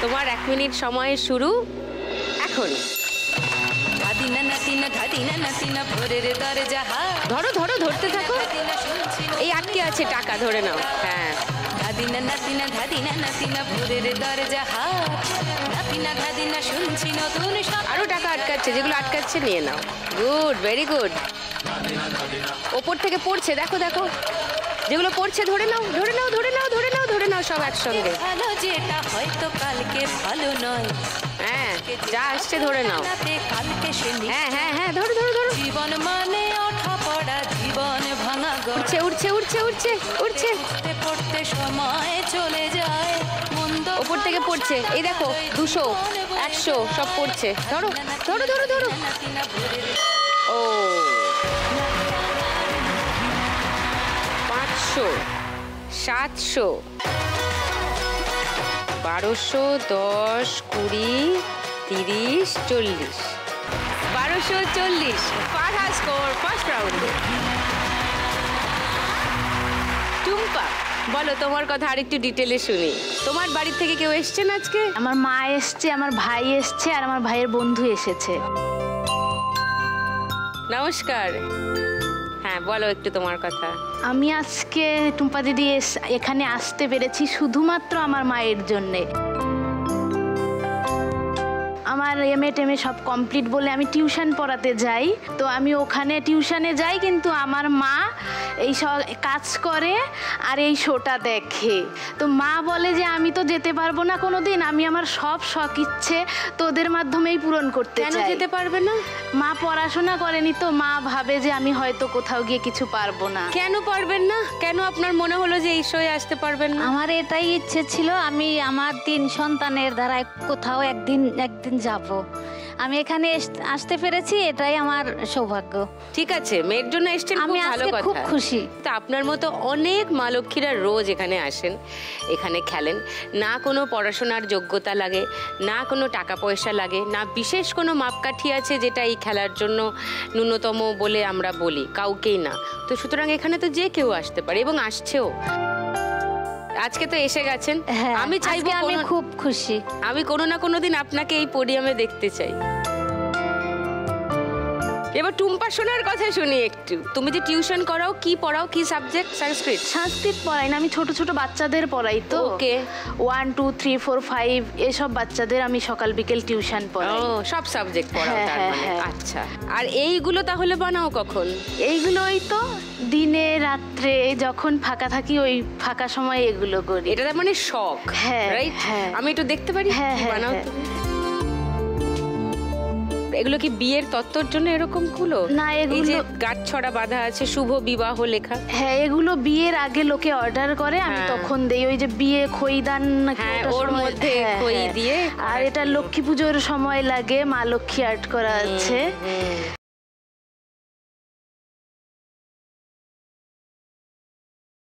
তোমার 1 মিনিট সময় শুরু এখন। ধরো ধরো, ধরতে থাকো। এই আটকে আছে টাকা, ধরে নাও। হ্যাঁ, আরো টাকা আটকাচ্ছে, যেগুলো আটকাচ্ছে নিয়ে নাও। Good, very good. ওপর থেকে পড়ছে, দেখো দেখো, যেগুলো পড়ছে ধরে নাও, ধরে নাও, ধরে নাও, ধরে নাও, ধরে নাও, সব একসঙ্গে। ভালো যেটা হয়তো কালকে ভালো নয়। হ্যাঁ, যা আসছে ধরে নাও। কালকে সে হ্যাঁ হ্যাঁ হ্যাঁ, ধরো ধরো ধরো। জীবন মানে ওঠা পড়া, জীবন ভাঙা গড়া। উঠছে উঠছে উঠছে উঠছে উঠছে, পড়তে পড়তে সময় চলে যায়। ওপর থেকে পড়ছে, এই দেখো 200, 100 সব পড়ছে। ধরো ধরো ধরো ধরো। ও 500, 700, 1200, 10, 20, 30, 40, 1240। ফারহা স্কোর ফার্স্ট রাউন্ডে। টুম্পা, বলো তোমার কথা আরেকটু ডিটেলে শুনি। তোমার বাড়ির থেকে কেউ এসছেন আজকে? আমার মা এসছে, আমার ভাই এসছে, আর আমার ভাইয়ের বন্ধু এসেছে। নমস্কার। হ্যাঁ, বলো একটু তোমার কথা। আমি আজকে টুম্পা দিদি এখানে আসতে পেরেছি শুধুমাত্র আমার মায়ের জন্যে। আমার MA সব কমপ্লিট বলে আমি টিউশন পড়াতে যাই, তো আমি ওখানে টিউশনে যাই, কিন্তু আমার মা এই সব কাজ করে আর এই শোটা দেখে। তো মা বলে যে আমি তো যেতে পারবো না কোনোদিন, আমি আমার সব শখ ইচ্ছে তোদের মাধ্যমেই পূরণ করতে চাই। কেন যেতে পারবে না? মা পড়াশোনা করেনি, তো মা ভাবে যে আমি হয়তো কোথাও গিয়ে কিছু পারবো না। কেন পারবেন না? কেন আপনার মনে হলো যে এই শোয়ে আসতে পারবেন না? আমার এটাই ইচ্ছে ছিল, আমি আমার 3 সন্তানের দ্বারা কোথাও একদিন যাব। আমি এখানে আসতে পেরেছি, এটাই আমার সৌভাগ্য। ঠিক আছে, মেয়ের জন্য এসেছেন, আমি খুব ভালো আজকে কথা। খুব খুশি। তো আপনার মতো অনেক মা লক্ষ্মীরা রোজ এখানে আসেন, এখানে খেলেন। না কোনো পড়াশোনার যোগ্যতা লাগে, না কোনো টাকা পয়সা লাগে, না বিশেষ কোনো মাপকাঠি আছে যেটা এই খেলার জন্য ন্যূনতম বলে আমরা বলি, কাউকেই না। তো সুতরাং এখানে তো যে কেউ আসতে পারে এবং আসছেও। আজকে তো এসে গেছেন। আমি চাইবো, আমি খুব খুশি, আমি কোনো না কোনো দিন আপনাকে এই পোডিয়ামে দেখতে চাই। এবার টুম্পা সোনার কথা শুনি একটু। তুমি যে টিউশন করাও, কি পড়াও, কি সাবজেক্ট? সংস্কৃত। সংস্কৃত পড়াই না, আমি ছোট ছোট বাচ্চাদের পড়াই। তো ওকে, 1, 2, 3, 4, 5 এসব বাচ্চাদের আমি সকাল বিকেল টিউশন পড়াই। ও, সব সাবজেক্ট পড়াও তার মানে। হ্যাঁ। আচ্ছা, আর এইগুলো তাহলে বানাও কখন? এইগুলোই তো দিনে রাত্রে যখন ফাঁকা থাকি, ওই ফাঁকা সময় এগুলো করি। এটা তার মানে শখ, হ্যাঁ, রাইট? হ্যাঁ। আমি একটু দেখতে পারি? হ্যাঁ, বানাও হ্যাঁ। তো। এগুলো কি বিয়ের তত্ত্বর জন্য এরকম গুলো? না, এই যে এগুলো গাঁটছড়া বাঁধা আছে, শুভ বিবাহ লেখা। হ্যাঁ, এগুলো বিয়ের আগে লোকে অর্ডার করে, আমি তখন দেই। ওই যে বিয়ে খইদান নাকি, হ্যাঁ, ওটার ওর সময়- মধ্যে হ্যাঁ, খই হ্যাঁ। দিয়ে। আর এটা লক্ষ্মী পুজোর সময় লাগে, মা লক্ষ্মী আর্ট করা আছে।